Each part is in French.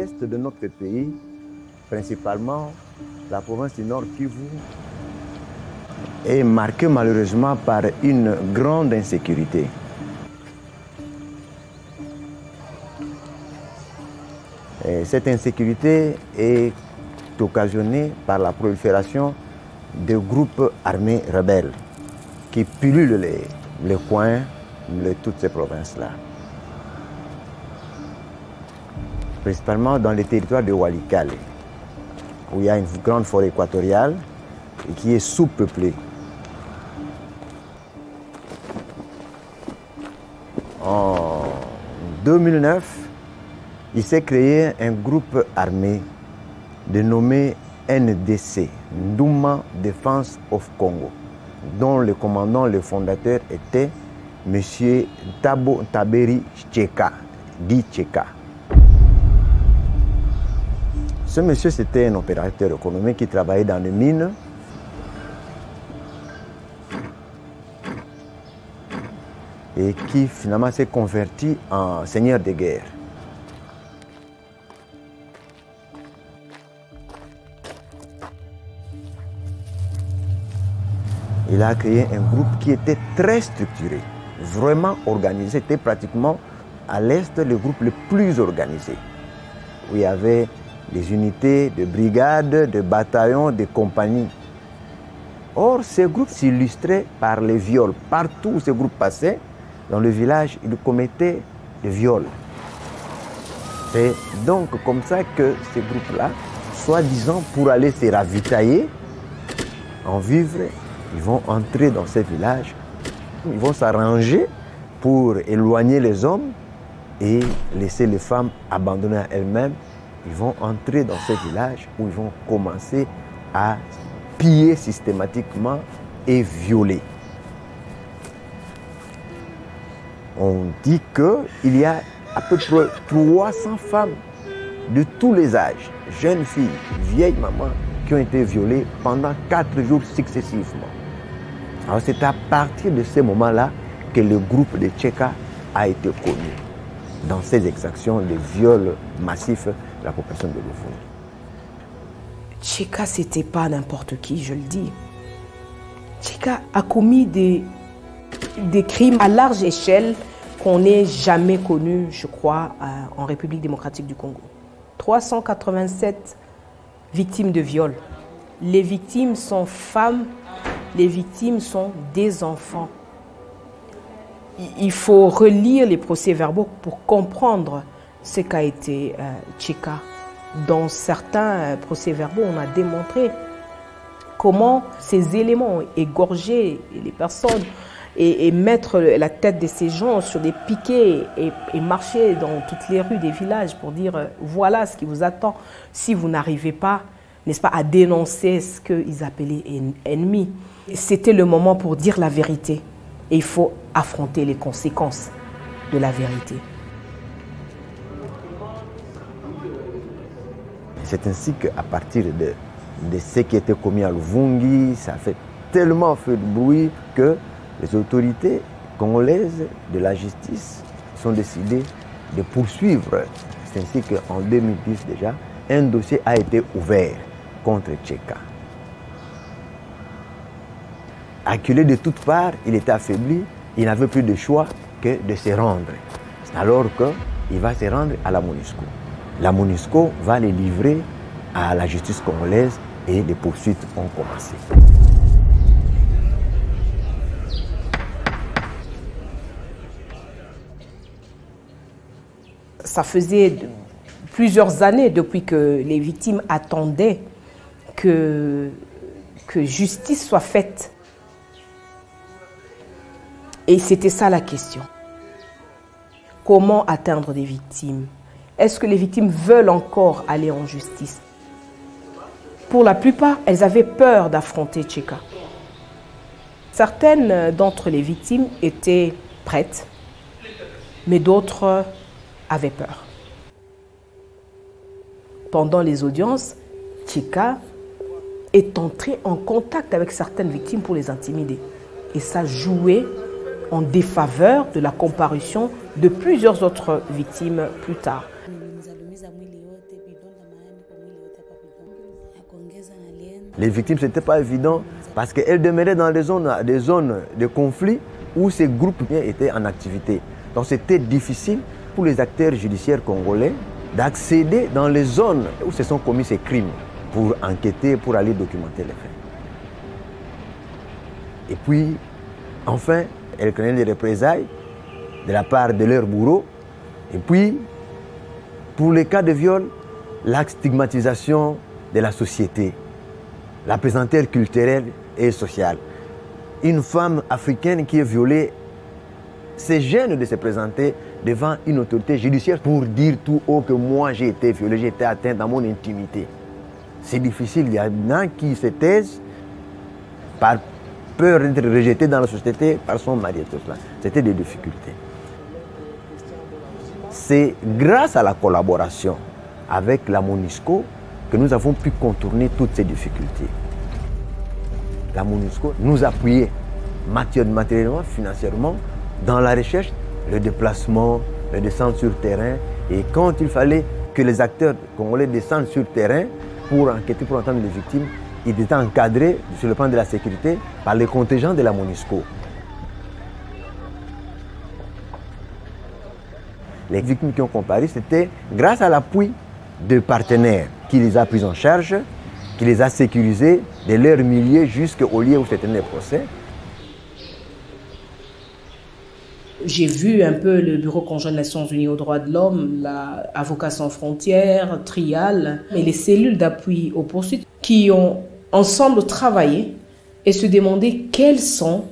l'est de notre pays, principalement la province du Nord Kivu, est marquée malheureusement par une grande insécurité. Et cette insécurité est occasionnée par la prolifération de groupes armés rebelles qui pullulent les coins de toutes ces provinces-là. Principalement dans les territoires de Walikale, où il y a une grande forêt équatoriale et qui est sous-peuplée. En 2009, il s'est créé un groupe armé dénommé NDC, Nduma Defense of Congo, dont le commandant, le fondateur était M. Thabo Taberi Tcheka, dit Tcheka. Ce monsieur, c'était un opérateur économique qui travaillait dans les mines. Et qui finalement s'est converti en seigneur de guerre. Il a créé un groupe qui était très structuré, vraiment organisé. C'était pratiquement à l'est le groupe le plus organisé, où il y avait des unités de brigades, de bataillons, de compagnies. Or, ces groupes s'illustraient par les viols. Partout où ces groupes passaient, dans le village, ils commettaient des viols. C'est donc comme ça que ces groupes-là, soi-disant pour aller se ravitailler en vivres, ils vont entrer dans ces villages, ils vont s'arranger pour éloigner les hommes et laisser les femmes abandonnées à elles-mêmes. Ils vont entrer dans ces villages où ils vont commencer à piller systématiquement et violer. On dit qu'il y a à peu près 300 femmes de tous les âges, jeunes filles, vieilles mamans, qui ont été violées pendant 4 jours successivement. Alors c'est à partir de ce moment-là que le groupe de Tcheka a été connu dans ces exactions de viols massifs de la population de Luvungi. Tcheka, c'était pas n'importe qui, je le dis. Tcheka a commis des crimes à large échelle qu'on n'ait jamais connus, je crois, en République démocratique du Congo. 387 victimes de viol. Les victimes sont femmes, les victimes sont des enfants. Il faut relire les procès-verbaux pour comprendre ce qu'a été Tcheka. Dans certains procès-verbaux, on a démontré comment ces éléments ont égorgé les personnes et mettre la tête de ces gens sur des piquets et marcher dans toutes les rues des villages pour dire voilà ce qui vous attend si vous n'arrivez pas, n'est-ce pas, à dénoncer ce qu'ils appelaient ennemis. C'était le moment pour dire la vérité et il faut affronter les conséquences de la vérité. C'est ainsi qu'à partir de ce qui était commis à Luvungi, ça a fait tellement fait de bruit que les autorités congolaises de la justice sont décidées de poursuivre. C'est ainsi qu'en 2010 déjà, un dossier a été ouvert contre Tcheka. Acculé de toutes parts, il était affaibli, il n'avait plus de choix que de se rendre. Alors qu'il va se rendre à la MONUSCO. La MONUSCO va les livrer à la justice congolaise et les poursuites ont commencé. Ça faisait plusieurs années depuis que les victimes attendaient que justice soit faite. Et c'était ça la question. Comment atteindre des victimes? Est-ce que les victimes veulent encore aller en justice? Pour la plupart, elles avaient peur d'affronter Tcheka. Certaines d'entre les victimes étaient prêtes, mais d'autres avaient peur. Pendant les audiences, Tcheka est entré en contact avec certaines victimes pour les intimider. Et ça jouait en défaveur de la comparution de plusieurs autres victimes plus tard. Les victimes, ce n'était pas évident parce qu'elles demeuraient dans des zones de conflit où ces groupes étaient en activité. Donc c'était difficile pour les acteurs judiciaires congolais d'accéder dans les zones où se sont commis ces crimes pour enquêter, pour aller documenter les faits. Et puis, enfin, elles craignaient des représailles de la part de leurs bourreaux. Et puis, pour les cas de viol, la stigmatisation de la société, la pesanteur culturelle et sociale. Une femme africaine qui est violée se gêne de se présenter devant une autorité judiciaire pour dire tout haut que moi j'ai été violée, j'ai été atteinte dans mon intimité. C'est difficile, il y en a qui se taisent par peur d'être rejeté dans la société par son mari et tout cela. C'était des difficultés. C'est grâce à la collaboration avec la MONUSCO que nous avons pu contourner toutes ces difficultés. La MONUSCO nous appuyait matériellement, financièrement, dans la recherche, le déplacement, le descente sur terrain. Et quand il fallait que les acteurs congolais descendent sur terrain pour enquêter, pour entendre les victimes, ils étaient encadrés sur le plan de la sécurité par les contingents de la MONUSCO. Les victimes qui ont comparu, c'était grâce à l'appui de partenaires qui les a pris en charge, qui les a sécurisés de leur milieu jusqu'au lieu où se tenaient les procès. J'ai vu un peu le Bureau conjoint des Nations Unies aux droits de l'homme, Avocats sans frontières, Trial, et les cellules d'appui aux poursuites qui ont ensemble travaillé et se demandé quelles sont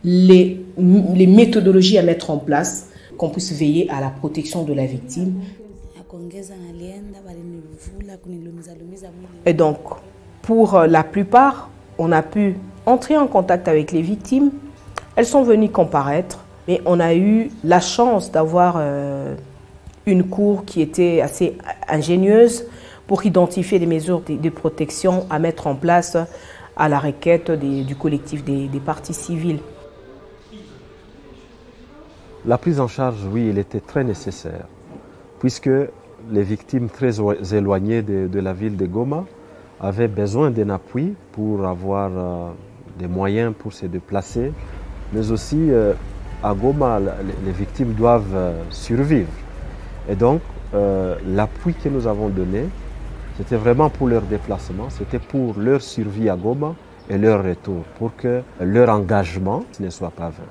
les méthodologies à mettre en place, qu'on puisse veiller à la protection de la victime. Et donc, pour la plupart, on a pu entrer en contact avec les victimes. Elles sont venues comparaître, mais on a eu la chance d'avoir une cour qui était assez ingénieuse pour identifier les mesures de protection à mettre en place à la requête du collectif des parties civiles. La prise en charge, oui, elle était très nécessaire, puisque les victimes très éloignées de la ville de Goma avaient besoin d'un appui pour avoir des moyens pour se déplacer, mais aussi à Goma, les victimes doivent survivre. Et donc, l'appui que nous avons donné, c'était vraiment pour leur déplacement, c'était pour leur survie à Goma et leur retour, pour que leur engagement ne soit pas vain.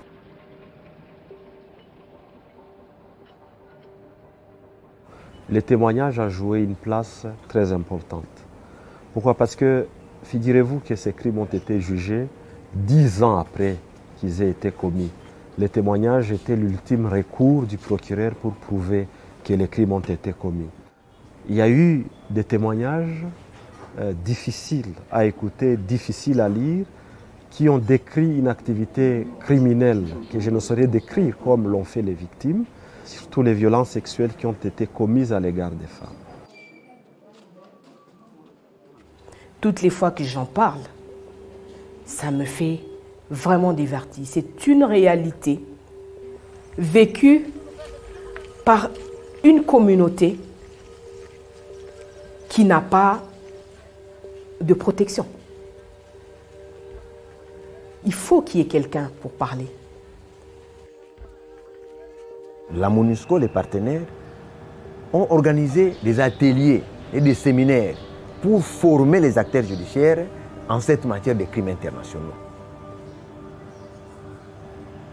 Le témoignage a joué une place très importante. Pourquoi? Parce que, figurez-vous que ces crimes ont été jugés 10 ans après qu'ils aient été commis. Le témoignage était l'ultime recours du procureur pour prouver que les crimes ont été commis. Il y a eu des témoignages difficiles à écouter, difficiles à lire, qui ont décrit une activité criminelle que je ne saurais décrire comme l'ont fait les victimes, surtout les violences sexuelles qui ont été commises à l'égard des femmes. Toutes les fois que j'en parle, ça me fait vraiment divertir. C'est une réalité vécue par une communauté qui n'a pas de protection. Il faut qu'il y ait quelqu'un pour parler. La MONUSCO, les partenaires, ont organisé des ateliers et des séminaires pour former les acteurs judiciaires en cette matière de crimes internationaux.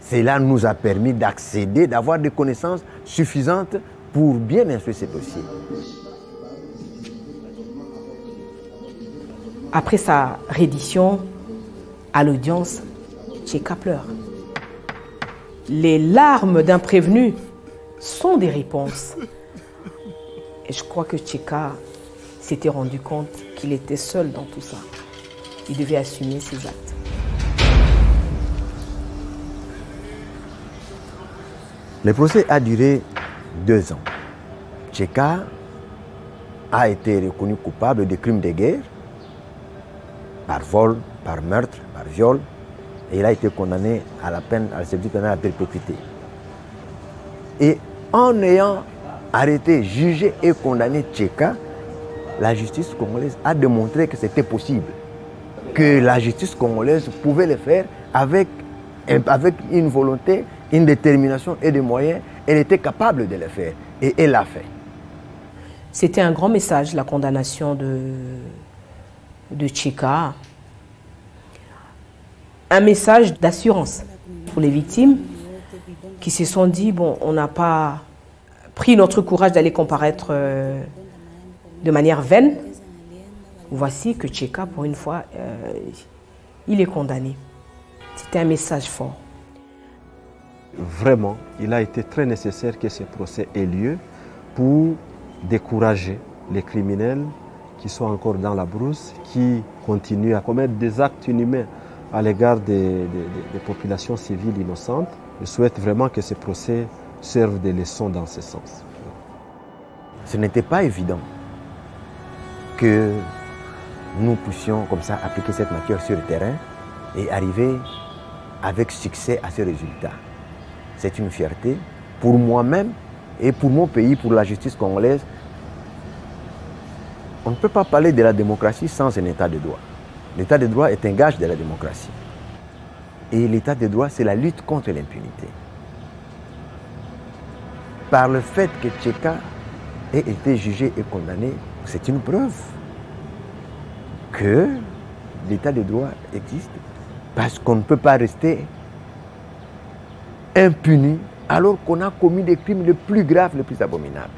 Cela nous a permis d'accéder, d'avoir des connaissances suffisantes pour bien instruire ces dossiers. Après sa reddition à l'audience, Tcheka pleure. Les larmes d'un prévenu sont des réponses. Et je crois que Tcheka s'était rendu compte qu'il était seul dans tout ça. Il devait assumer ses actes. Le procès a duré 2 ans. Tcheka a été reconnu coupable de crimes de guerre, par vol, par meurtre, par viol, et il a été condamné à la peine, à la servitude pénale à perpétuité. Et en ayant arrêté, jugé et condamné Tcheka, la justice congolaise a démontré que c'était possible que la justice congolaise pouvait le faire avec une volonté, une détermination et des moyens. Elle était capable de le faire et elle l'a fait. C'était un grand message, la condamnation de Tcheka. Un message d'assurance pour les victimes qui se sont dit, bon, on n'a pas pris notre courage d'aller comparaître de manière vaine. Voici que Tcheka, pour une fois, il est condamné. C'était un message fort. Vraiment, il a été très nécessaire que ce procès ait lieu pour décourager les criminels qui sont encore dans la brousse, qui continuent à commettre des actes inhumains à l'égard des populations civiles innocentes. Je souhaite vraiment que ce procès serve de leçon dans ce sens. Ce n'était pas évident que nous puissions comme ça appliquer cette matière sur le terrain et arriver avec succès à ce résultat. C'est une fierté pour moi-même et pour mon pays, pour la justice congolaise. On ne peut pas parler de la démocratie sans un état de droit. L'état de droit est un gage de la démocratie. Et l'état de droit, c'est la lutte contre l'impunité. Par le fait que Tcheka ait été jugé et condamné, c'est une preuve que l'état de droit existe, parce qu'on ne peut pas rester impuni alors qu'on a commis des crimes les plus graves, les plus abominables.